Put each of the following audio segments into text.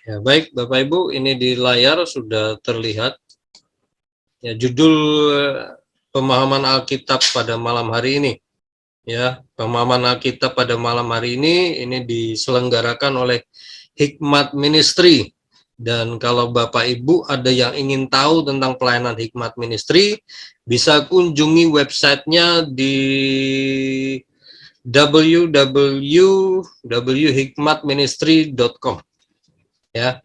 Ya, baik Bapak Ibu, ini di layar sudah terlihat ya judul pemahaman Alkitab pada malam hari ini. Ya, pemahaman Alkitab pada malam hari ini diselenggarakan oleh Hikmat Ministry. Dan kalau Bapak Ibu ada yang ingin tahu tentang pelayanan Hikmat Ministry, bisa kunjungi websitenya di www.hikmatministry.com. Ya.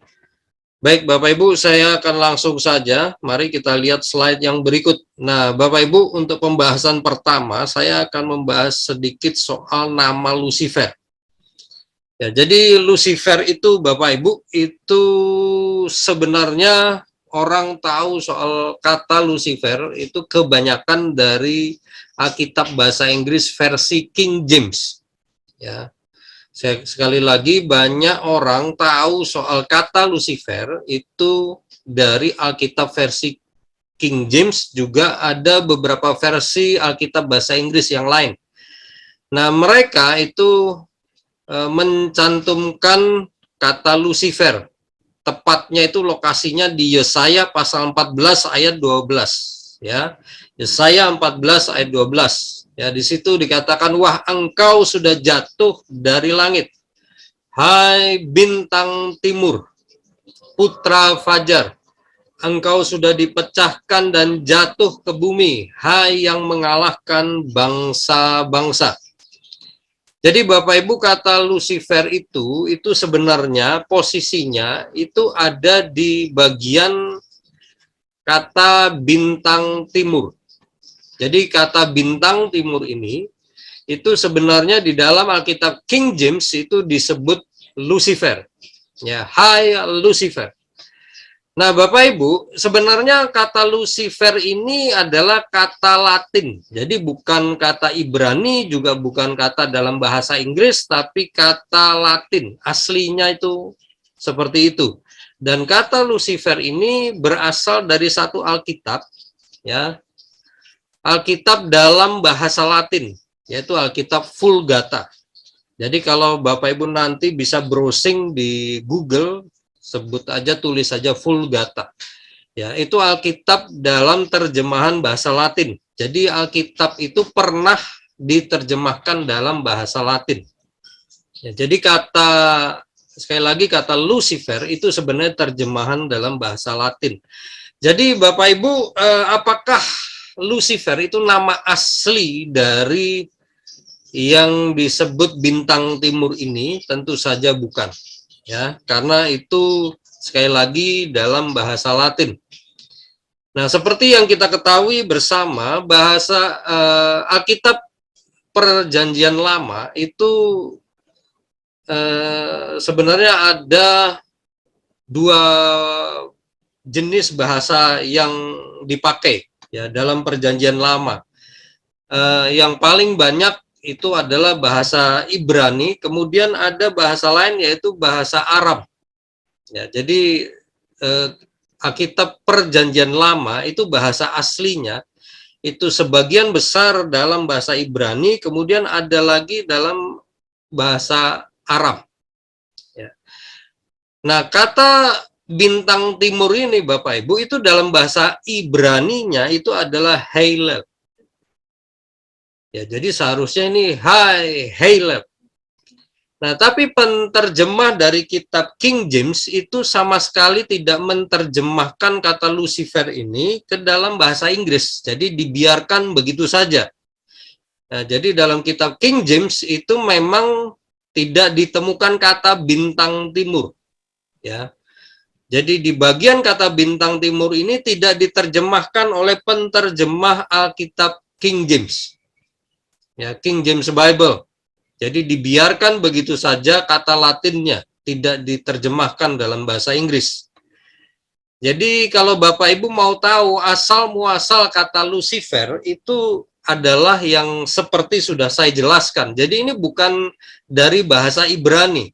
Baik Bapak Ibu, saya akan langsung saja, mari kita lihat slide yang berikut. Nah Bapak Ibu, untuk pembahasan pertama, saya akan membahas sedikit soal nama Lucifer. Ya, jadi Lucifer itu Bapak Ibu, itu sebenarnya orang tahu soal kata Lucifer itu kebanyakan dari Alkitab bahasa Inggris versi King James. Ya, sekali lagi banyak orang tahu soal kata Lucifer itu dari Alkitab versi King James, juga ada beberapa versi Alkitab bahasa Inggris yang lain. Nah, mereka itu mencantumkan kata Lucifer. Tepatnya itu lokasinya di Yesaya pasal 14 ayat 12 ya. Yesaya 14 ayat 12. Ya, di situ dikatakan, wah engkau sudah jatuh dari langit, hai bintang timur, putra fajar, engkau sudah dipecahkan dan jatuh ke bumi, hai yang mengalahkan bangsa-bangsa. Jadi Bapak Ibu, kata Lucifer itu sebenarnya posisinya itu ada di bagian kata bintang timur. Jadi kata bintang timur ini itu sebenarnya di dalam Alkitab King James itu disebut Lucifer. Ya, hai Lucifer. Nah, Bapak Ibu, sebenarnya kata Lucifer ini adalah kata Latin. Jadi bukan kata Ibrani, juga bukan kata dalam bahasa Inggris, tapi kata Latin. Aslinya itu seperti itu. Dan kata Lucifer ini berasal dari satu Alkitab, ya. Alkitab dalam bahasa Latin, yaitu Alkitab Vulgata. Jadi kalau Bapak Ibu nanti bisa browsing di Google, sebut aja, tulis saja Vulgata. Ya, itu Alkitab dalam terjemahan bahasa Latin. Jadi Alkitab itu pernah diterjemahkan dalam bahasa Latin. Ya, jadi sekali lagi kata Lucifer itu sebenarnya terjemahan dalam bahasa Latin. Jadi Bapak Ibu, apakah Lucifer itu nama asli dari yang disebut bintang timur ini? Tentu saja bukan. Ya, karena itu sekali lagi dalam bahasa Latin. Nah, seperti yang kita ketahui bersama, bahasa Alkitab Perjanjian Lama itu sebenarnya ada dua jenis bahasa yang dipakai ya dalam Perjanjian Lama. Yang paling banyak itu adalah bahasa Ibrani, kemudian ada bahasa lain yaitu bahasa Arab. Ya, jadi Alkitab Perjanjian Lama itu bahasa aslinya itu sebagian besar dalam bahasa Ibrani, kemudian ada lagi dalam bahasa Arab. Ya. Nah, kata bintang timur ini Bapak Ibu itu dalam bahasa Ibraninya itu adalah Heilel. Ya, jadi seharusnya ini hai Heilel. Nah, tapi penterjemah dari kitab King James itu sama sekali tidak menerjemahkan kata Lucifer ini ke dalam bahasa Inggris. Jadi dibiarkan begitu saja. Nah, jadi dalam kitab King James itu memang tidak ditemukan kata bintang timur. Ya. Jadi di bagian kata bintang timur ini tidak diterjemahkan oleh penterjemah Alkitab King James. Ya, King James Bible. Jadi dibiarkan begitu saja kata Latinnya, tidak diterjemahkan dalam bahasa Inggris. Jadi kalau Bapak Ibu mau tahu asal muasal kata Lucifer itu adalah yang seperti sudah saya jelaskan. Jadi ini bukan dari bahasa Ibrani.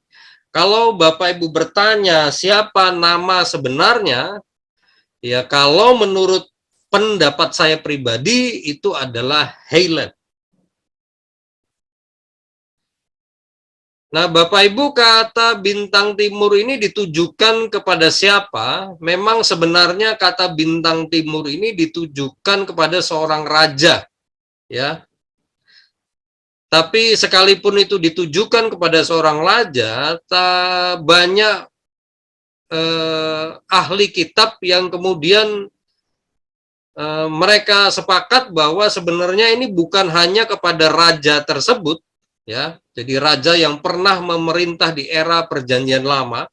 Kalau Bapak Ibu bertanya siapa nama sebenarnya, ya kalau menurut pendapat saya pribadi itu adalah Heilel. Nah, Bapak Ibu, kata bintang timur ini ditujukan kepada siapa? Memang sebenarnya kata bintang timur ini ditujukan kepada seorang raja, ya. Tapi sekalipun itu ditujukan kepada seorang raja, banyak ahli kitab yang kemudian mereka sepakat bahwa sebenarnya ini bukan hanya kepada raja tersebut, ya. Jadi raja yang pernah memerintah di era Perjanjian Lama,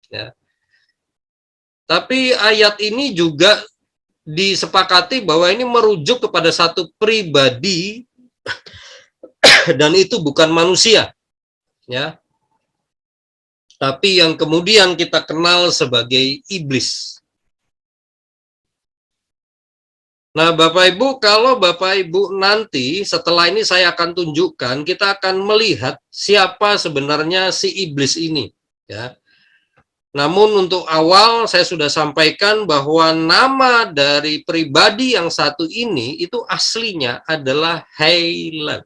ya. Tapi ayat ini juga disepakati bahwa ini merujuk kepada satu pribadi dan itu bukan manusia, ya. Tapi yang kemudian kita kenal sebagai iblis. Nah, Bapak Ibu, kalau Bapak Ibu nanti setelah ini saya akan tunjukkan, kita akan melihat siapa sebenarnya si iblis ini, ya. Namun untuk awal saya sudah sampaikan bahwa nama dari pribadi yang satu ini itu aslinya adalah Helen,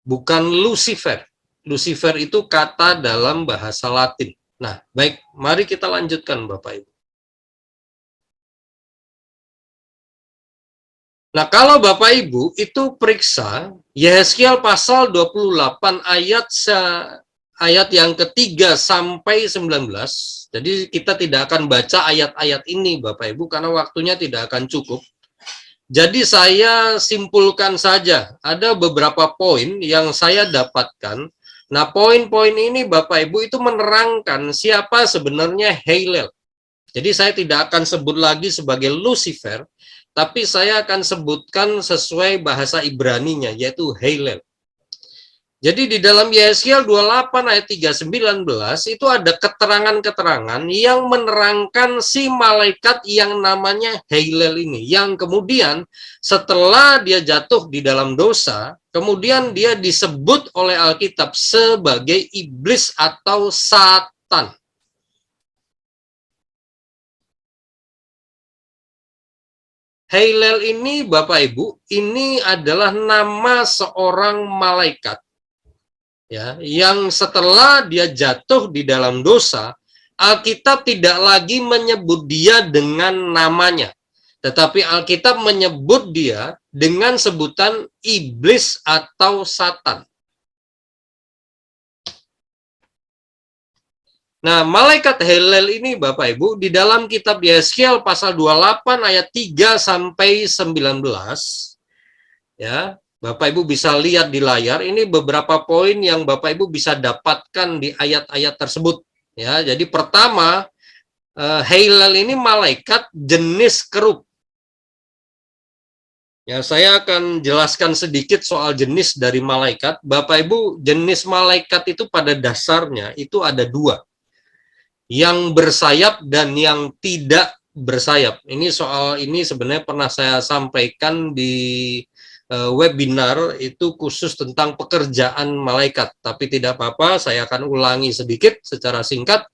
bukan Lucifer. Lucifer itu kata dalam bahasa Latin. Nah, baik, mari kita lanjutkan Bapak Ibu. Nah, kalau Bapak Ibu itu periksa Yehezkiel pasal 28 ayat yang ketiga sampai 19. Jadi kita tidak akan baca ayat-ayat ini Bapak Ibu karena waktunya tidak akan cukup. Jadi saya simpulkan saja, ada beberapa poin yang saya dapatkan. Nah, poin-poin ini Bapak Ibu itu menerangkan siapa sebenarnya Hillel. Jadi saya tidak akan sebut lagi sebagai Lucifer, tapi saya akan sebutkan sesuai bahasa Ibraninya, yaitu Hillel. Jadi di dalam Yehezkiel 28 ayat 3:19 itu ada keterangan-keterangan yang menerangkan si malaikat yang namanya Hillel ini. Yang kemudian setelah dia jatuh di dalam dosa, kemudian dia disebut oleh Alkitab sebagai iblis atau Satan. Hillel ini Bapak Ibu, ini adalah nama seorang malaikat, ya, yang setelah dia jatuh di dalam dosa, Alkitab tidak lagi menyebut dia dengan namanya, tetapi Alkitab menyebut dia dengan sebutan iblis atau Satan. Nah, malaikat Hillel ini Bapak Ibu di dalam kitab Yehezkiel pasal 28 ayat 3 sampai 19, ya. Bapak Ibu bisa lihat di layar, ini beberapa poin yang Bapak Ibu bisa dapatkan di ayat-ayat tersebut, ya. Jadi pertama, Hillel ini malaikat jenis kerub. Ya, saya akan jelaskan sedikit soal jenis dari malaikat. Bapak Ibu, jenis malaikat itu pada dasarnya itu ada dua, yang bersayap dan yang tidak bersayap. Ini soal ini sebenarnya pernah saya sampaikan di webinar itu khusus tentang pekerjaan malaikat, tapi tidak apa-apa, saya akan ulangi sedikit secara singkat.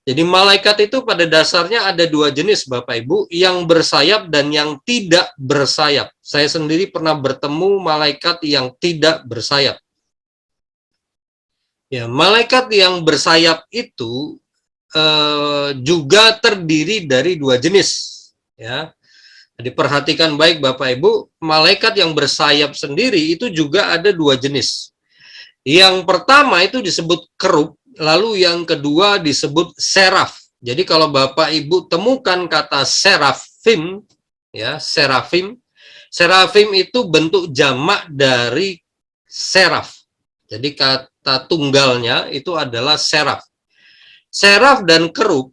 Jadi malaikat itu pada dasarnya ada dua jenis Bapak Ibu, yang bersayap dan yang tidak bersayap. Saya sendiri pernah bertemu malaikat yang tidak bersayap. Ya, malaikat yang bersayap itu juga terdiri dari dua jenis, ya. Jadi perhatikan baik Bapak Ibu, malaikat yang bersayap sendiri itu juga ada dua jenis. Yang pertama itu disebut kerub, lalu yang kedua disebut seraf. Jadi kalau Bapak Ibu temukan kata serafim, ya, serafim, serafim itu bentuk jamak dari seraf. Jadi kata tunggalnya itu adalah seraf. Seraf dan kerub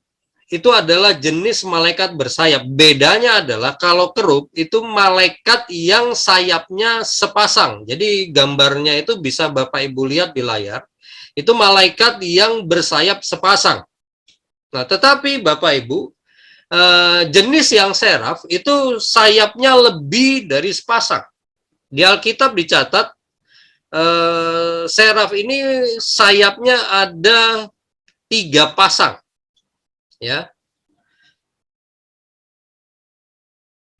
itu adalah jenis malaikat bersayap. Bedanya adalah kalau kerub itu malaikat yang sayapnya sepasang. Jadi gambarnya itu bisa Bapak Ibu lihat di layar. Itu malaikat yang bersayap sepasang. Nah, tetapi Bapak Ibu, jenis yang seraf itu sayapnya lebih dari sepasang. Di Alkitab dicatat seraf ini sayapnya ada 3 pasang, ya.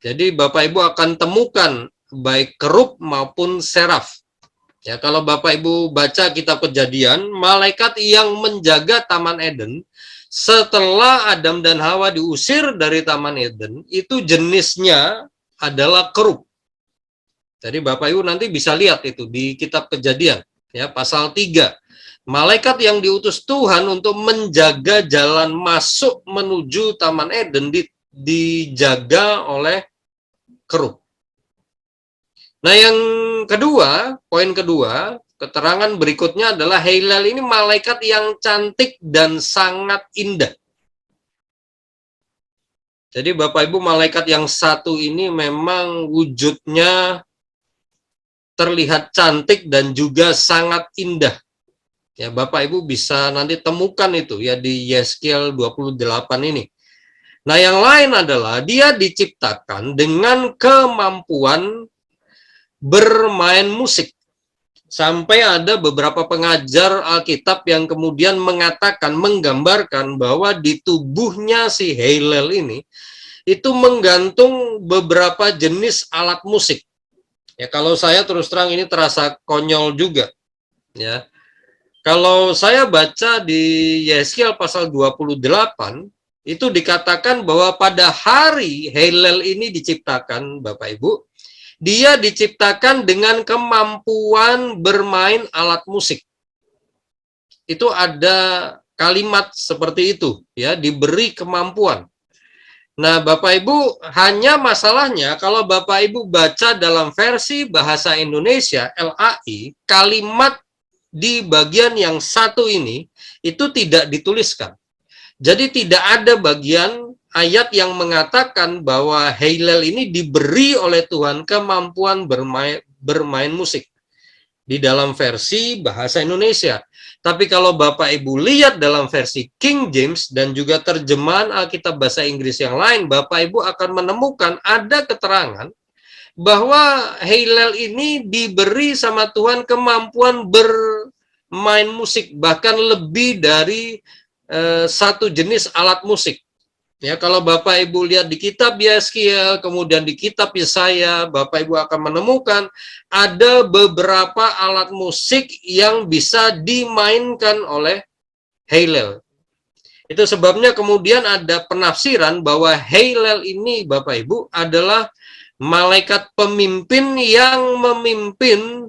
Jadi Bapak Ibu akan temukan baik kerub maupun seraf. Ya, kalau Bapak Ibu baca kitab Kejadian, malaikat yang menjaga Taman Eden setelah Adam dan Hawa diusir dari Taman Eden, itu jenisnya adalah kerub. Jadi Bapak Ibu nanti bisa lihat itu di kitab Kejadian, ya, pasal 3. Malaikat yang diutus Tuhan untuk menjaga jalan masuk menuju Taman Eden dijaga oleh kerub. Nah, yang kedua, poin kedua, keterangan berikutnya adalah Heilel ini malaikat yang cantik dan sangat indah. Jadi Bapak Ibu, malaikat yang satu ini memang wujudnya terlihat cantik dan juga sangat indah. Ya, Bapak Ibu bisa nanti temukan itu ya di Yeskiel 28 ini. Nah, yang lain adalah dia diciptakan dengan kemampuan bermain musik. Sampai ada beberapa pengajar Alkitab yang kemudian mengatakan, menggambarkan bahwa di tubuhnya si Heilel ini itu menggantung beberapa jenis alat musik. Ya, kalau saya terus terang ini terasa konyol juga. Ya, kalau saya baca di Yeskiel pasal 28, itu dikatakan bahwa pada hari Heilel ini diciptakan, Bapak Ibu, dia diciptakan dengan kemampuan bermain alat musik. Itu ada kalimat seperti itu, ya, diberi kemampuan. Nah, Bapak Ibu, hanya masalahnya kalau Bapak Ibu baca dalam versi bahasa Indonesia, LAI, kalimat di bagian yang satu ini, itu tidak dituliskan. Jadi tidak ada bagian ayat yang mengatakan bahwa Heilel ini diberi oleh Tuhan kemampuan bermain musik di dalam versi bahasa Indonesia. Tapi kalau Bapak Ibu lihat dalam versi King James dan juga terjemahan Alkitab bahasa Inggris yang lain, Bapak Ibu akan menemukan ada keterangan bahwa Heilel ini diberi sama Tuhan kemampuan bermain musik, bahkan lebih dari satu jenis alat musik. Ya, kalau Bapak Ibu lihat di kitab Yeskiel, kemudian di kitab Yesaya, Bapak Ibu akan menemukan ada beberapa alat musik yang bisa dimainkan oleh Heilel. Itu sebabnya kemudian ada penafsiran bahwa Heilel ini, Bapak Ibu, adalah malaikat pemimpin yang memimpin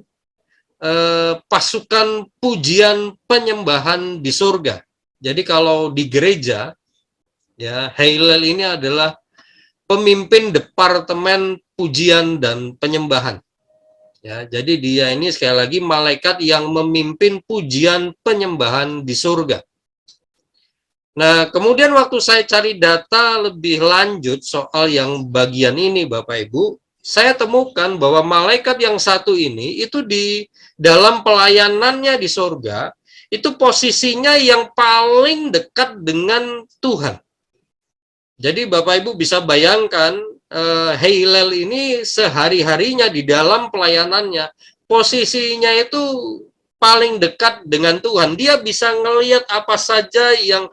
pasukan pujian penyembahan di surga. Jadi kalau di gereja, ya, Heilel ini adalah pemimpin departemen pujian dan penyembahan. Ya, jadi dia ini sekali lagi malaikat yang memimpin pujian penyembahan di surga. Nah, kemudian waktu saya cari data lebih lanjut soal yang bagian ini, Bapak Ibu, saya temukan bahwa malaikat yang satu ini itu di dalam pelayanannya di surga, itu posisinya yang paling dekat dengan Tuhan. Jadi Bapak Ibu bisa bayangkan Heilel ini sehari-harinya di dalam pelayanannya, posisinya itu paling dekat dengan Tuhan. Dia bisa ngelihat apa saja yang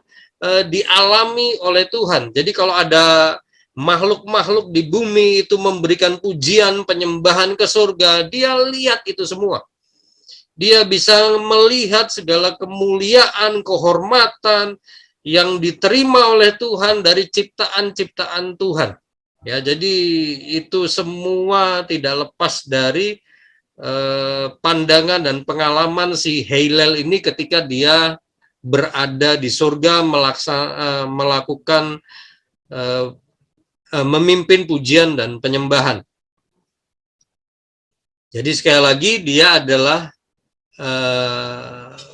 dialami oleh Tuhan. Jadi kalau ada makhluk-makhluk di bumi itu memberikan pujian, penyembahan ke surga, dia lihat itu semua. Dia bisa melihat segala kemuliaan, kehormatan yang diterima oleh Tuhan dari ciptaan-ciptaan Tuhan. Ya, jadi itu semua tidak lepas dari pandangan dan pengalaman si Heilel ini ketika dia berada di surga melakukan memimpin pujian dan penyembahan. Jadi sekali lagi dia adalah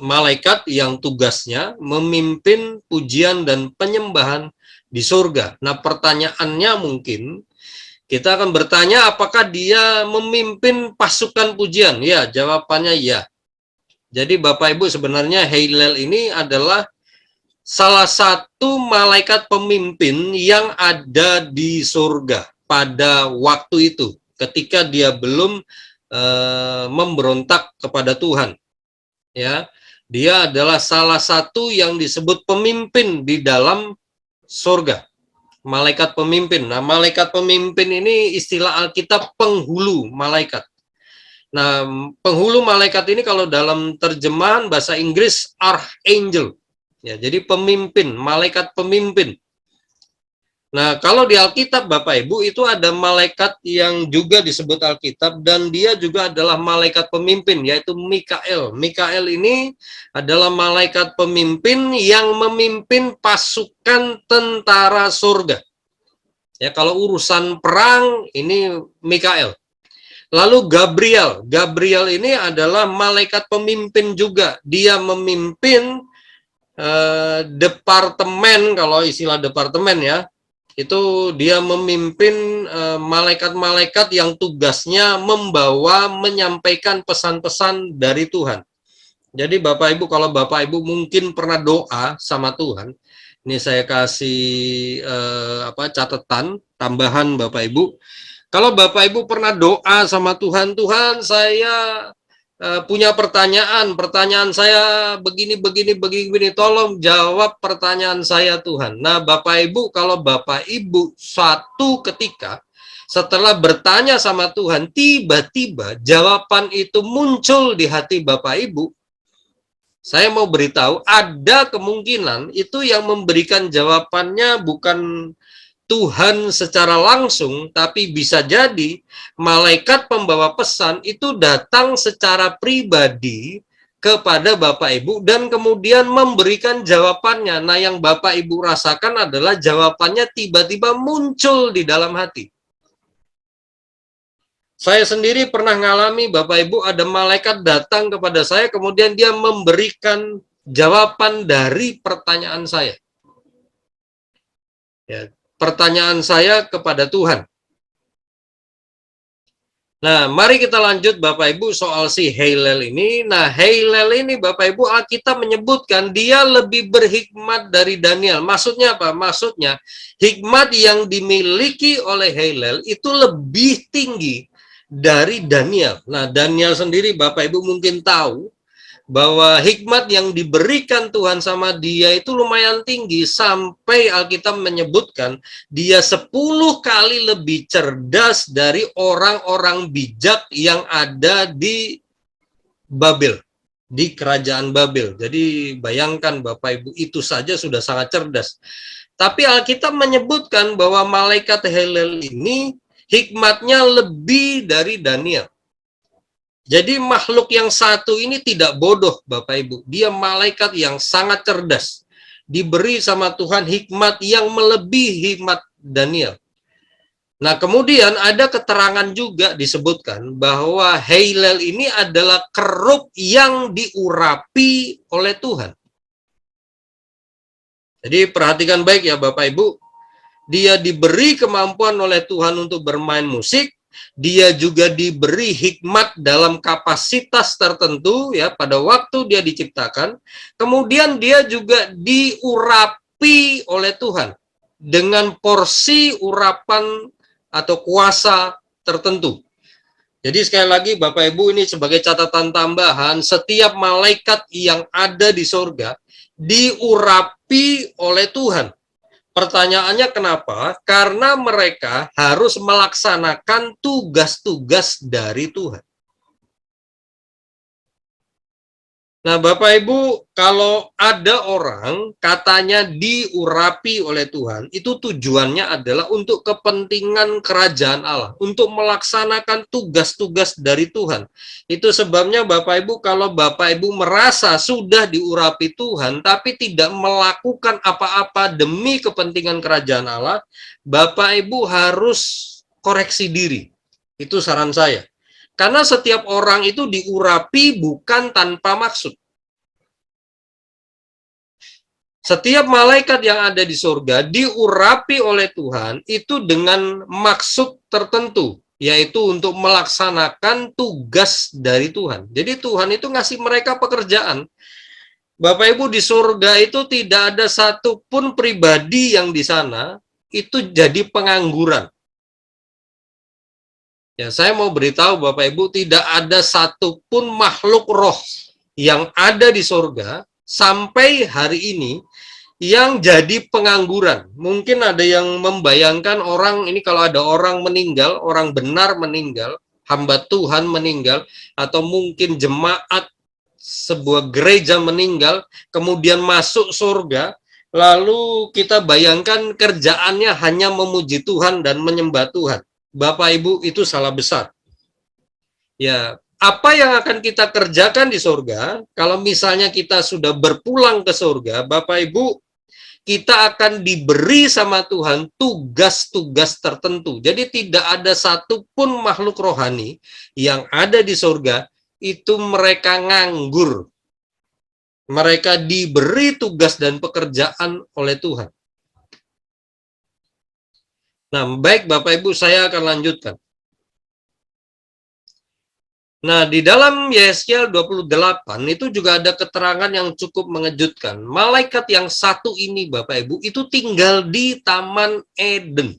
malaikat yang tugasnya memimpin pujian dan penyembahan di surga. Nah, pertanyaannya mungkin kita akan bertanya apakah dia memimpin pasukan pujian? Ya, jawabannya ya. Jadi Bapak Ibu, sebenarnya Heilel ini adalah salah satu malaikat pemimpin yang ada di surga pada waktu itu ketika dia belum memberontak kepada Tuhan. Ya, dia adalah salah satu yang disebut pemimpin di dalam surga. Malaikat pemimpin. Nah, malaikat pemimpin ini istilah Alkitab penghulu malaikat. Nah, penghulu malaikat ini kalau dalam terjemahan bahasa Inggris archangel. Ya, jadi pemimpin, malaikat pemimpin. Nah, kalau di Alkitab Bapak Ibu itu ada malaikat yang juga disebut Alkitab dan dia juga adalah malaikat pemimpin, yaitu Mikael. Mikael ini adalah malaikat pemimpin yang memimpin pasukan tentara surga. Ya, kalau urusan perang ini Mikael. Lalu Gabriel. Gabriel ini adalah malaikat pemimpin juga. Dia memimpin departemen, kalau istilah departemen ya, itu dia memimpin malaikat-malaikat yang tugasnya membawa, menyampaikan pesan-pesan dari Tuhan. Jadi Bapak Ibu, kalau Bapak Ibu mungkin pernah doa sama Tuhan, ini saya kasih catatan tambahan Bapak Ibu. Kalau Bapak Ibu pernah doa sama Tuhan, Tuhan saya punya pertanyaan saya begini, tolong jawab pertanyaan saya Tuhan. Nah Bapak Ibu, kalau Bapak Ibu suatu ketika setelah bertanya sama Tuhan, tiba-tiba jawaban itu muncul di hati Bapak Ibu, saya mau beritahu, ada kemungkinan itu yang memberikan jawabannya bukan Tuhan secara langsung, tapi bisa jadi malaikat pembawa pesan itu datang secara pribadi kepada Bapak Ibu dan kemudian memberikan jawabannya. Nah, yang Bapak Ibu rasakan adalah jawabannya tiba-tiba muncul di dalam hati. Saya sendiri pernah ngalami Bapak Ibu, ada malaikat datang kepada saya, kemudian dia memberikan jawaban dari pertanyaan saya. Ya, pertanyaan saya kepada Tuhan. Nah, mari kita lanjut Bapak Ibu soal si Hillel ini. Nah, Hillel ini Bapak Ibu, Alkitab menyebutkan dia lebih berhikmat dari Daniel. Maksudnya apa? Maksudnya hikmat yang dimiliki oleh Hillel itu lebih tinggi dari Daniel. Nah, Daniel sendiri Bapak Ibu mungkin tahu bahwa hikmat yang diberikan Tuhan sama dia itu lumayan tinggi, sampai Alkitab menyebutkan dia 10 kali lebih cerdas dari orang-orang bijak yang ada di Babel, di kerajaan Babel. Jadi bayangkan Bapak Ibu, itu saja sudah sangat cerdas. Tapi Alkitab menyebutkan bahwa malaikat Hillel ini hikmatnya lebih dari Daniel. Jadi makhluk yang satu ini tidak bodoh Bapak Ibu. Dia malaikat yang sangat cerdas. Diberi sama Tuhan hikmat yang melebihi hikmat Daniel. Nah kemudian ada keterangan juga disebutkan bahwa Hillel ini adalah kerub yang diurapi oleh Tuhan. Jadi perhatikan baik ya Bapak Ibu. Dia diberi kemampuan oleh Tuhan untuk bermain musik. Dia juga diberi hikmat dalam kapasitas tertentu ya pada waktu dia diciptakan. Kemudian dia juga diurapi oleh Tuhan dengan porsi urapan atau kuasa tertentu. Jadi sekali lagi Bapak Ibu, ini sebagai catatan tambahan, setiap malaikat yang ada di surga diurapi oleh Tuhan. Pertanyaannya kenapa? Karena mereka harus melaksanakan tugas-tugas dari Tuhan. Nah, Bapak Ibu, kalau ada orang katanya diurapi oleh Tuhan, itu tujuannya adalah untuk kepentingan kerajaan Allah, untuk melaksanakan tugas-tugas dari Tuhan. Itu sebabnya Bapak Ibu, kalau Bapak Ibu merasa sudah diurapi Tuhan, tapi tidak melakukan apa-apa demi kepentingan kerajaan Allah, Bapak Ibu harus koreksi diri. Itu saran saya. Karena setiap orang itu diurapi bukan tanpa maksud. Setiap malaikat yang ada di surga diurapi oleh Tuhan itu dengan maksud tertentu, yaitu untuk melaksanakan tugas dari Tuhan. Jadi Tuhan itu ngasih mereka pekerjaan. Bapak Ibu, di surga itu tidak ada satupun pribadi yang di sana itu jadi pengangguran. Ya, saya mau beritahu Bapak Ibu, tidak ada satupun makhluk roh yang ada di surga sampai hari ini yang jadi pengangguran. Mungkin ada yang membayangkan orang ini, kalau ada orang meninggal, orang benar meninggal, hamba Tuhan meninggal, atau mungkin jemaat sebuah gereja meninggal, kemudian masuk surga, lalu kita bayangkan kerjaannya hanya memuji Tuhan dan menyembah Tuhan. Bapak Ibu, itu salah besar. Ya, apa yang akan kita kerjakan di surga, kalau misalnya kita sudah berpulang ke surga, Bapak Ibu, kita akan diberi sama Tuhan tugas-tugas tertentu. Jadi tidak ada satupun makhluk rohani yang ada di surga itu mereka nganggur. Mereka diberi tugas dan pekerjaan oleh Tuhan. Nah, baik Bapak Ibu, saya akan lanjutkan. Nah, di dalam Yesaya 28 itu juga ada keterangan yang cukup mengejutkan. Malaikat yang satu ini, Bapak Ibu, itu tinggal di Taman Eden.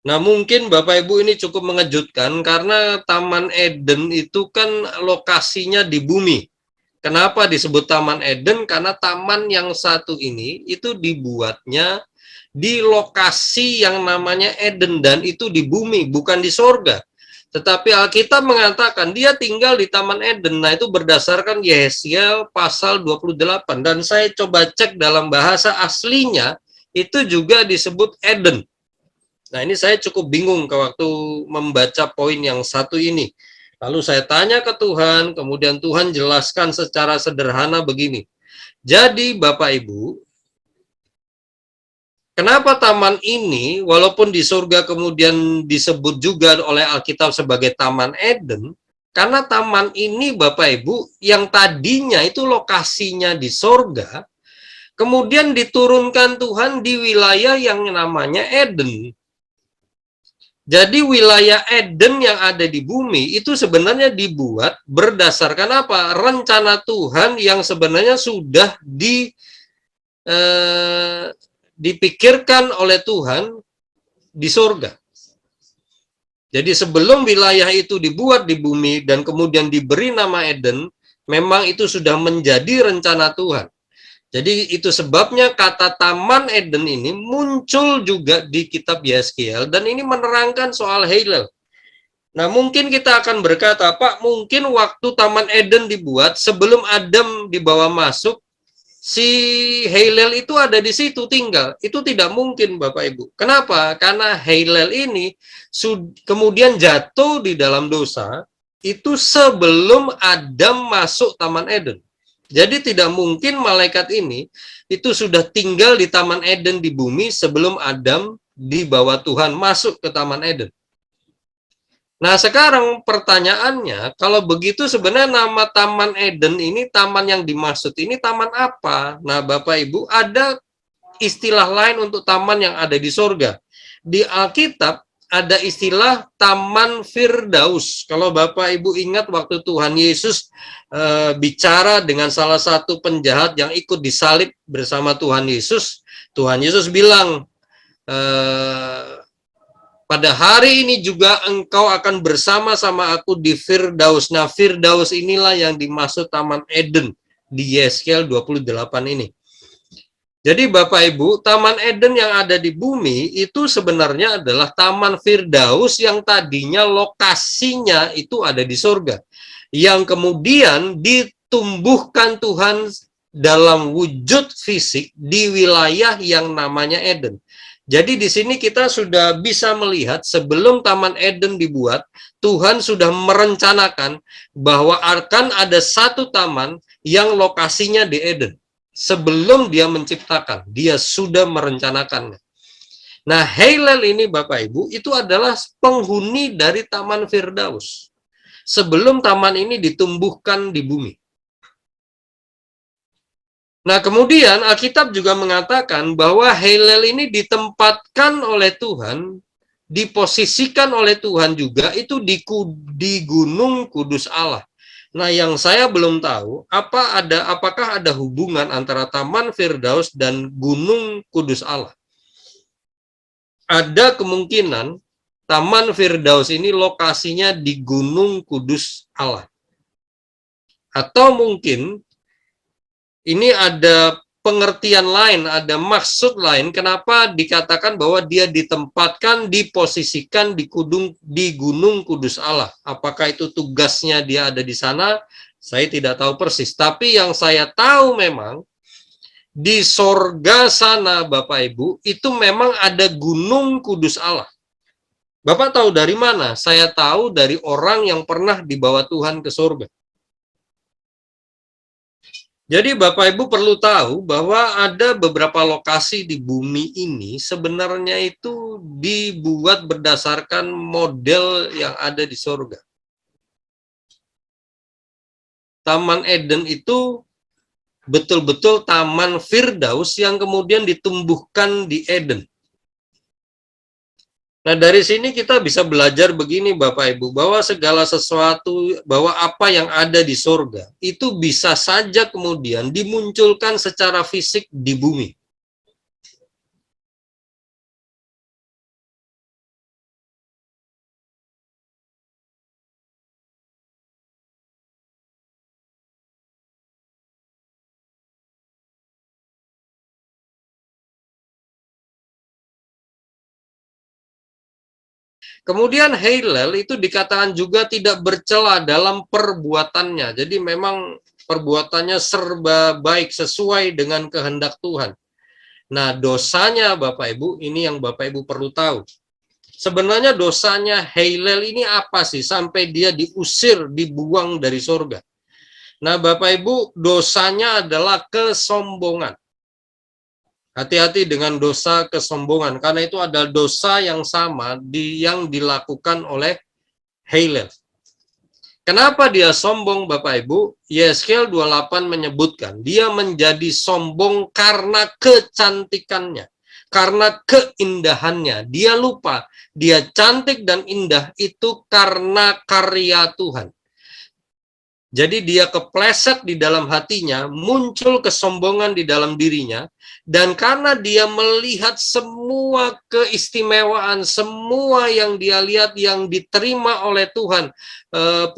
Nah, mungkin Bapak Ibu ini cukup mengejutkan karena Taman Eden itu kan lokasinya di bumi. Kenapa disebut Taman Eden? Karena taman yang satu ini itu dibuatnya di lokasi yang namanya Eden, dan itu di bumi, bukan di sorga. Tetapi Alkitab mengatakan dia tinggal di Taman Eden. Nah, itu berdasarkan Yesaya pasal 28. Dan saya coba cek dalam bahasa aslinya, itu juga disebut Eden. Nah, ini saya cukup bingung waktu membaca poin yang satu ini. Lalu saya tanya ke Tuhan, kemudian Tuhan jelaskan secara sederhana begini. Jadi Bapak Ibu, kenapa taman ini, walaupun di surga kemudian disebut juga oleh Alkitab sebagai Taman Eden, karena taman ini Bapak Ibu, yang tadinya itu lokasinya di surga, kemudian diturunkan Tuhan di wilayah yang namanya Eden. Jadi wilayah Eden yang ada di bumi itu sebenarnya dibuat berdasarkan apa? Rencana Tuhan yang sebenarnya sudah dipikirkan oleh Tuhan di surga. Jadi sebelum wilayah itu dibuat di bumi dan kemudian diberi nama Eden, memang itu sudah menjadi rencana Tuhan. Jadi itu sebabnya kata Taman Eden ini muncul juga di kitab Yeskiel, dan ini menerangkan soal Hillel. Nah, mungkin kita akan berkata, Pak, mungkin waktu Taman Eden dibuat sebelum Adam dibawa masuk, si Hillel itu ada di situ tinggal. Itu tidak mungkin, Bapak Ibu. Kenapa? Karena Hillel ini kemudian jatuh di dalam dosa itu sebelum Adam masuk Taman Eden. Jadi tidak mungkin malaikat ini itu sudah tinggal di Taman Eden di bumi sebelum Adam dibawa Tuhan masuk ke Taman Eden. Nah, sekarang pertanyaannya, kalau begitu sebenarnya nama Taman Eden ini, taman yang dimaksud ini taman apa? Nah, Bapak Ibu, ada istilah lain untuk taman yang ada di surga. Di Alkitab ada istilah Taman Firdaus. Kalau Bapak Ibu ingat waktu Tuhan Yesus bicara dengan salah satu penjahat yang ikut disalib bersama Tuhan Yesus bilang, pada hari ini juga engkau akan bersama-sama aku di Firdaus. Nah, Firdaus inilah yang dimaksud Taman Eden di Yeskiel 28 ini. Jadi Bapak Ibu, Taman Eden yang ada di bumi itu sebenarnya adalah Taman Firdaus yang tadinya lokasinya itu ada di surga, yang kemudian ditumbuhkan Tuhan dalam wujud fisik di wilayah yang namanya Eden. Jadi di sini kita sudah bisa melihat sebelum Taman Eden dibuat, Tuhan sudah merencanakan bahwa akan ada satu taman yang lokasinya di Eden. Sebelum dia menciptakan, dia sudah merencanakannya. Nah, Hillel ini Bapak Ibu, itu adalah penghuni dari Taman Firdaus. Sebelum taman ini ditumbuhkan di bumi. Nah, kemudian Alkitab juga mengatakan bahwa Hillel ini ditempatkan oleh Tuhan, diposisikan oleh Tuhan juga itu di Gunung Kudus Allah. Nah, yang saya belum tahu, apakah ada hubungan antara Taman Firdaus dan Gunung Kudus Allah? Ada kemungkinan Taman Firdaus ini lokasinya di Gunung Kudus Allah. Atau mungkin ini ada pengertian lain, ada maksud lain kenapa dikatakan bahwa dia ditempatkan, diposisikan di Gunung Kudus Allah. Apakah itu tugasnya dia ada di sana? Saya tidak tahu persis. Tapi yang saya tahu memang di sorga sana, Bapak Ibu, itu memang ada Gunung Kudus Allah. Bapak tahu dari mana? Saya tahu dari orang yang pernah dibawa Tuhan ke sorga. Jadi Bapak Ibu perlu tahu bahwa ada beberapa lokasi di bumi ini sebenarnya itu dibuat berdasarkan model yang ada di sorga. Taman Eden itu betul-betul taman Firdaus yang kemudian ditumbuhkan di Eden. Nah, dari sini kita bisa belajar begini Bapak Ibu, bahwa segala sesuatu, bahwa apa yang ada di surga, itu bisa saja kemudian dimunculkan secara fisik di bumi. Kemudian Hillel itu dikatakan juga tidak bercela dalam perbuatannya. Jadi memang perbuatannya serba baik sesuai dengan kehendak Tuhan. Nah, dosanya Bapak Ibu, ini yang Bapak Ibu perlu tahu. Sebenarnya dosanya Hillel ini apa sih sampai dia diusir, dibuang dari surga? Nah, Bapak Ibu, dosanya adalah kesombongan. Hati-hati dengan dosa kesombongan, karena itu ada dosa yang sama yang dilakukan oleh Hillel. Kenapa dia sombong Bapak Ibu? Yeskel 28 menyebutkan, dia menjadi sombong karena kecantikannya, karena keindahannya. Dia lupa, dia cantik dan indah itu karena karya Tuhan. Jadi dia kepleset di dalam hatinya, muncul kesombongan di dalam dirinya, dan karena dia melihat semua keistimewaan, semua yang dia lihat yang diterima oleh Tuhan,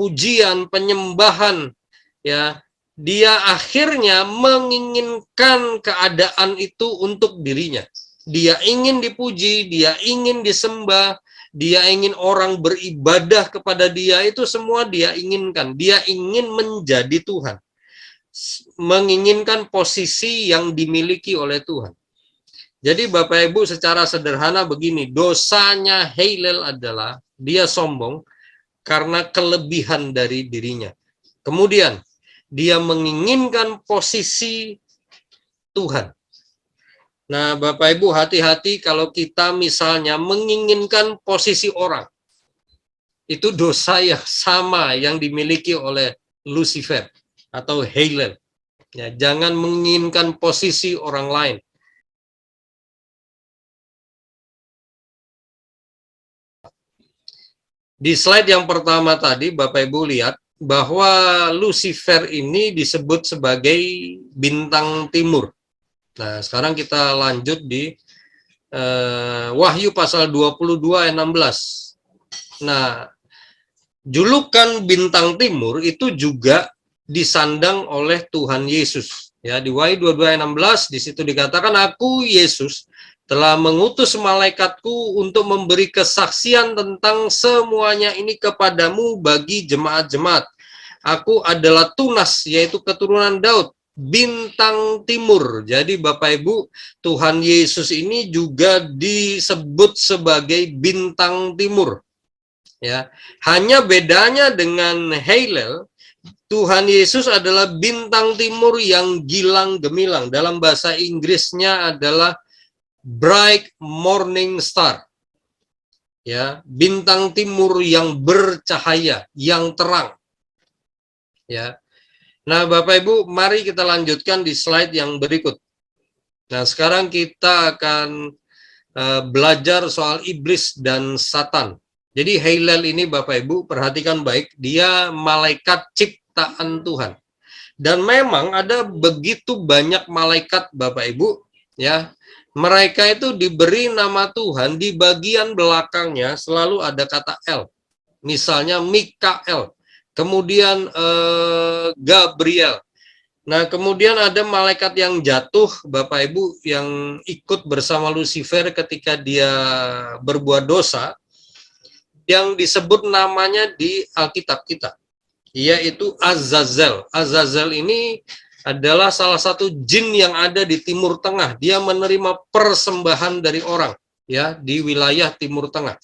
pujian, penyembahan, ya, dia akhirnya menginginkan keadaan itu untuk dirinya. Dia ingin dipuji, dia ingin disembah, dia ingin orang beribadah kepada dia, itu semua dia inginkan. Dia ingin menjadi Tuhan, menginginkan posisi yang dimiliki oleh Tuhan. Jadi Bapak Ibu secara sederhana begini, dosanya Hillel adalah dia sombong karena kelebihan dari dirinya. Kemudian dia menginginkan posisi Tuhan. Nah, Bapak Ibu hati-hati kalau kita misalnya menginginkan posisi orang. Itu dosa yang sama yang dimiliki oleh Lucifer atau Hillel. Ya, jangan menginginkan posisi orang lain. Di slide yang pertama tadi, Bapak Ibu lihat bahwa Lucifer ini disebut sebagai bintang timur. Nah, sekarang kita lanjut di Wahyu pasal 22 ayat 16. Nah, julukan bintang timur itu juga disandang oleh Tuhan Yesus. Ya, di Wahyu 22 ayat 16 di situ dikatakan, aku Yesus telah mengutus malaikatku untuk memberi kesaksian tentang semuanya ini kepadamu bagi jemaat-jemaat. Aku adalah Tunas, yaitu keturunan Daud, bintang timur. Jadi Bapak Ibu, Tuhan Yesus ini juga disebut sebagai bintang timur. Ya, hanya bedanya dengan Hillel, Tuhan Yesus adalah bintang timur yang gilang gemilang. Dalam bahasa Inggrisnya adalah bright morning star. Ya, bintang timur yang bercahaya, yang terang. Ya. Nah, Bapak Ibu, mari kita lanjutkan di slide yang berikut. Nah, sekarang kita akan belajar soal iblis dan Satan. Jadi Hillel ini Bapak Ibu, perhatikan baik, dia malaikat ciptaan Tuhan. Dan memang ada begitu banyak malaikat Bapak Ibu, ya. Mereka itu diberi nama Tuhan, di bagian belakangnya selalu ada kata L. Misalnya Mikael, kemudian Gabriel. Nah, kemudian ada malaikat yang jatuh, Bapak Ibu, yang ikut bersama Lucifer ketika dia berbuat dosa, yang disebut namanya di Alkitab kita, yaitu Azazel. Azazel ini adalah salah satu jin yang ada di Timur Tengah. Dia menerima persembahan dari orang, ya, di wilayah Timur Tengah.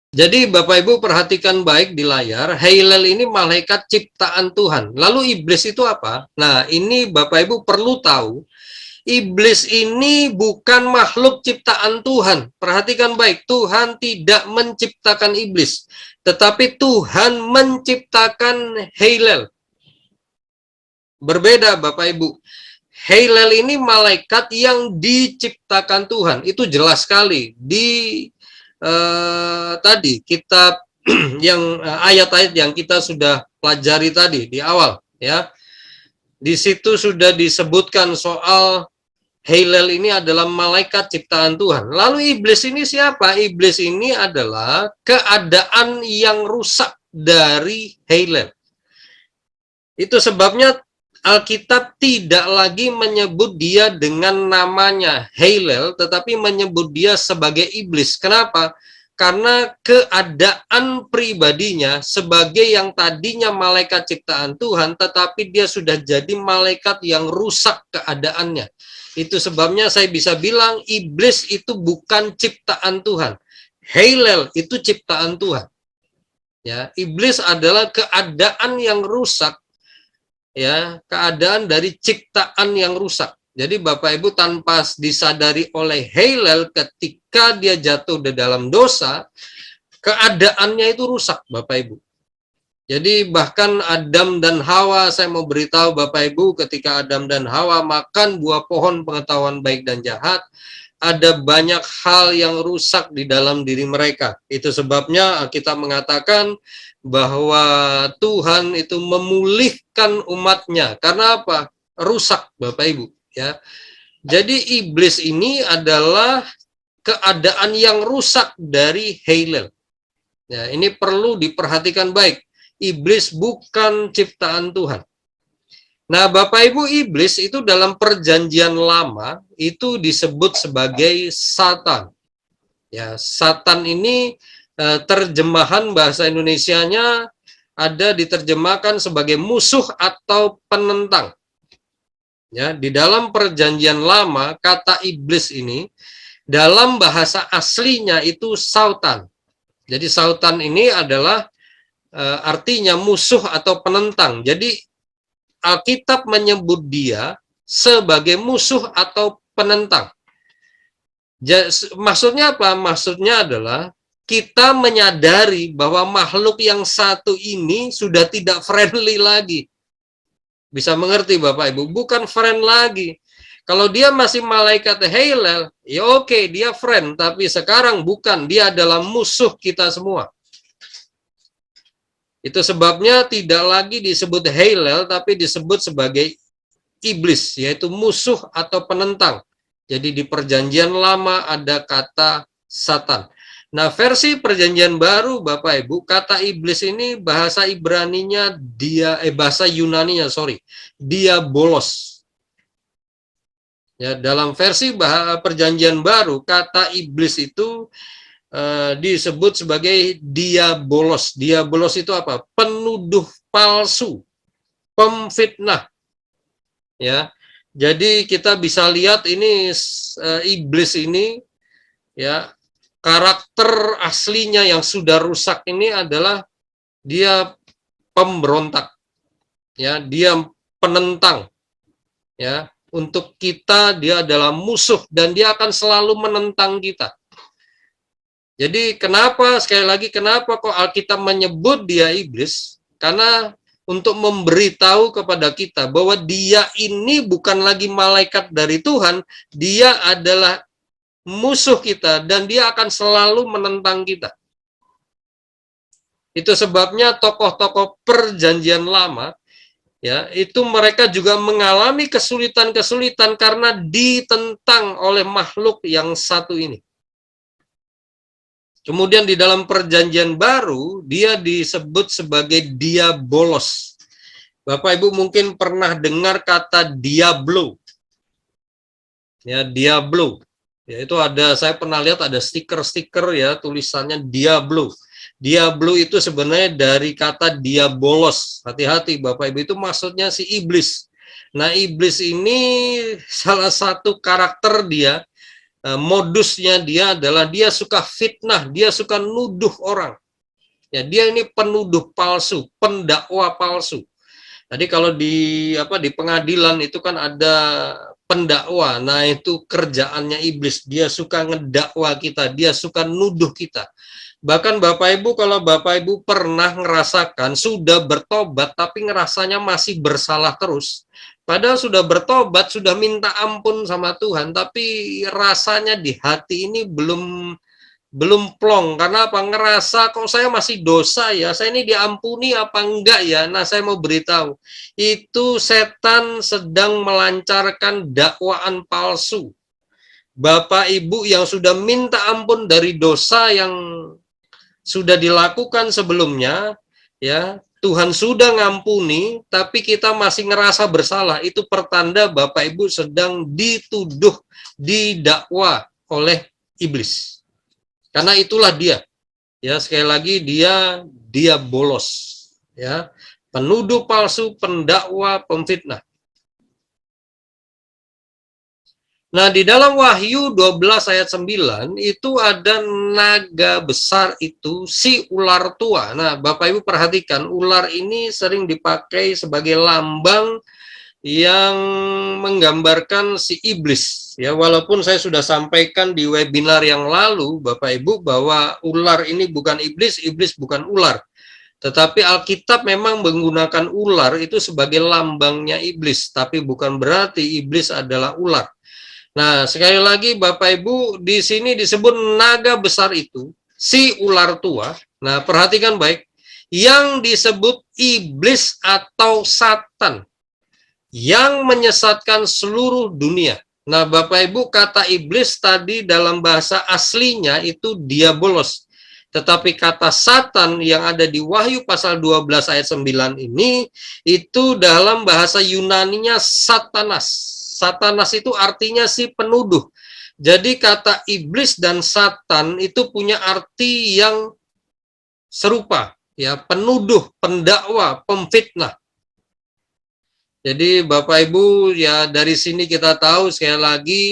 Jadi Bapak Ibu perhatikan baik di layar, Heilel ini malaikat ciptaan Tuhan. Lalu iblis itu apa? Nah, ini Bapak Ibu perlu tahu, iblis ini bukan makhluk ciptaan Tuhan. Perhatikan baik, Tuhan tidak menciptakan iblis, tetapi Tuhan menciptakan Heilel. Berbeda Bapak Ibu. Heilel ini malaikat yang diciptakan Tuhan. Itu jelas sekali di tadi kitab yang ayat-ayat yang kita sudah pelajari tadi di awal, ya. Di situ sudah disebutkan soal Heilel ini adalah malaikat ciptaan Tuhan. Lalu iblis ini siapa? Iblis ini adalah keadaan yang rusak dari Heilel. Itu sebabnya Alkitab tidak lagi menyebut dia dengan namanya Heilel, tetapi menyebut dia sebagai iblis. Kenapa? Karena keadaan pribadinya sebagai yang tadinya malaikat ciptaan Tuhan, tetapi dia sudah jadi malaikat yang rusak keadaannya. Itu sebabnya saya bisa bilang iblis itu bukan ciptaan Tuhan. Heilel itu ciptaan Tuhan. Ya, iblis adalah keadaan yang rusak, ya, keadaan dari ciptaan yang rusak. Jadi Bapak Ibu tanpa disadari oleh Heilel ketika dia jatuh di dalam dosa, keadaannya itu rusak Bapak Ibu. Jadi bahkan Adam dan Hawa, saya mau beritahu Bapak Ibu, ketika Adam dan Hawa makan buah pohon pengetahuan baik dan jahat, ada banyak hal yang rusak di dalam diri mereka. Itu sebabnya kita mengatakan bahwa Tuhan itu memulihkan umatnya. Karena apa? Rusak Bapak Ibu, ya. Jadi iblis ini adalah keadaan yang rusak dari Heilel. Ya, ini perlu diperhatikan baik. Iblis bukan ciptaan Tuhan. Nah, Bapak Ibu, iblis itu dalam perjanjian lama itu disebut sebagai Satan. Ya, Satan ini terjemahan bahasa Indonesianya ada diterjemahkan sebagai musuh atau penentang. Ya, di dalam perjanjian lama kata iblis ini dalam bahasa aslinya itu Sautan. Jadi Sautan ini adalah artinya musuh atau penentang. Jadi Alkitab menyebut dia sebagai musuh atau penentang. Maksudnya apa? Maksudnya adalah kita menyadari bahwa makhluk yang satu ini sudah tidak friendly lagi. Bisa mengerti Bapak Ibu? Bukan friend lagi. Kalau dia masih malaikat Heilel, ya oke, dia friend. Tapi sekarang bukan, dia adalah musuh kita semua. Itu sebabnya tidak lagi disebut Heilel, tapi disebut sebagai iblis, yaitu musuh atau penentang. Jadi di perjanjian lama ada kata Satan. Nah, versi perjanjian baru Bapak Ibu, kata iblis ini bahasa Ibraninya bahasa Yunaninya, diabolos. Ya, dalam versi perjanjian baru kata iblis itu disebut sebagai diabolos. Diabolos itu apa? Penuduh palsu, pemfitnah. Ya, jadi kita bisa lihat ini iblis ini, ya, karakter aslinya yang sudah rusak ini adalah dia pemberontak, ya, dia penentang, ya, untuk kita dia adalah musuh dan dia akan selalu menentang kita. Jadi kenapa, sekali lagi, kenapa kok Alkitab menyebut dia iblis? Karena untuk memberitahu kepada kita bahwa dia ini bukan lagi malaikat dari Tuhan, dia adalah musuh kita dan dia akan selalu menentang kita. Itu sebabnya tokoh-tokoh perjanjian lama, ya, itu mereka juga mengalami kesulitan-kesulitan karena ditentang oleh makhluk yang satu ini. Kemudian di dalam perjanjian baru, dia disebut sebagai diabolos. Bapak Ibu mungkin pernah dengar kata Diablo. Ya, Diablo. Ya, itu ada, saya pernah lihat ada stiker-stiker ya tulisannya Diablo. Diablo itu sebenarnya dari kata diabolos. Hati-hati Bapak Ibu, itu maksudnya si iblis. Nah, iblis ini salah satu karakter dia, modusnya dia adalah dia suka fitnah, dia suka nuduh orang. Ya, dia ini penuduh palsu, pendakwa palsu. Tadi kalau di pengadilan itu kan ada pendakwa. Nah, itu kerjaannya iblis. Dia suka ngedakwa kita, dia suka nuduh kita. Bahkan Bapak Ibu, kalau Bapak Ibu pernah ngerasakan sudah bertobat tapi ngerasanya masih bersalah terus. Padahal sudah bertobat, sudah minta ampun sama Tuhan, tapi rasanya di hati ini belum plong. Karena apa? Ngerasa kok saya masih dosa ya, saya ini diampuni apa enggak ya. Nah, saya mau beritahu, itu setan sedang melancarkan dakwaan palsu. Bapak Ibu yang sudah minta ampun dari dosa yang sudah dilakukan sebelumnya, ya Tuhan sudah ngampuni, tapi kita masih ngerasa bersalah. Itu pertanda Bapak Ibu sedang dituduh, didakwa oleh iblis. Karena itulah dia. Ya, sekali lagi dia bolos, ya. Penuduh palsu, pendakwa, pemfitnah. Nah, di dalam Wahyu 12 ayat 9 itu ada naga besar itu si ular tua. Nah, Bapak Ibu perhatikan, ular ini sering dipakai sebagai lambang yang menggambarkan si iblis. Ya, walaupun saya sudah sampaikan di webinar yang lalu Bapak Ibu bahwa ular ini bukan iblis, iblis bukan ular. Tetapi Alkitab memang menggunakan ular itu sebagai lambangnya iblis, tapi bukan berarti iblis adalah ular. Nah, sekali lagi Bapak Ibu, di sini disebut naga besar itu, si ular tua. Nah, perhatikan baik, yang disebut iblis atau Satan, yang menyesatkan seluruh dunia. Nah, Bapak Ibu, kata iblis tadi dalam bahasa aslinya itu diabolos. Tetapi kata Satan yang ada di Wahyu pasal 12 ayat 9 ini, itu dalam bahasa Yunaninya Satanas. Satanas itu artinya si penuduh. Jadi kata iblis dan Satan itu punya arti yang serupa, ya, penuduh, pendakwa, pemfitnah. Jadi Bapak Ibu, ya dari sini kita tahu sekali lagi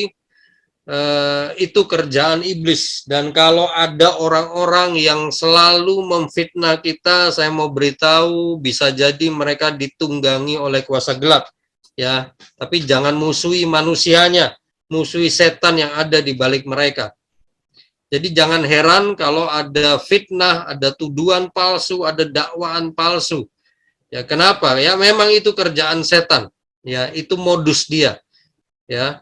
itu kerjaan iblis. Dan kalau ada orang-orang yang selalu memfitnah kita, saya mau beritahu bisa jadi mereka ditunggangi oleh kuasa gelap, ya. Tapi jangan musuhi manusianya, musuhi setan yang ada di balik mereka. Jadi jangan heran kalau ada fitnah, ada tuduhan palsu, ada dakwaan palsu. Ya, kenapa? Ya, memang itu kerjaan setan. Ya, itu modus dia. Ya.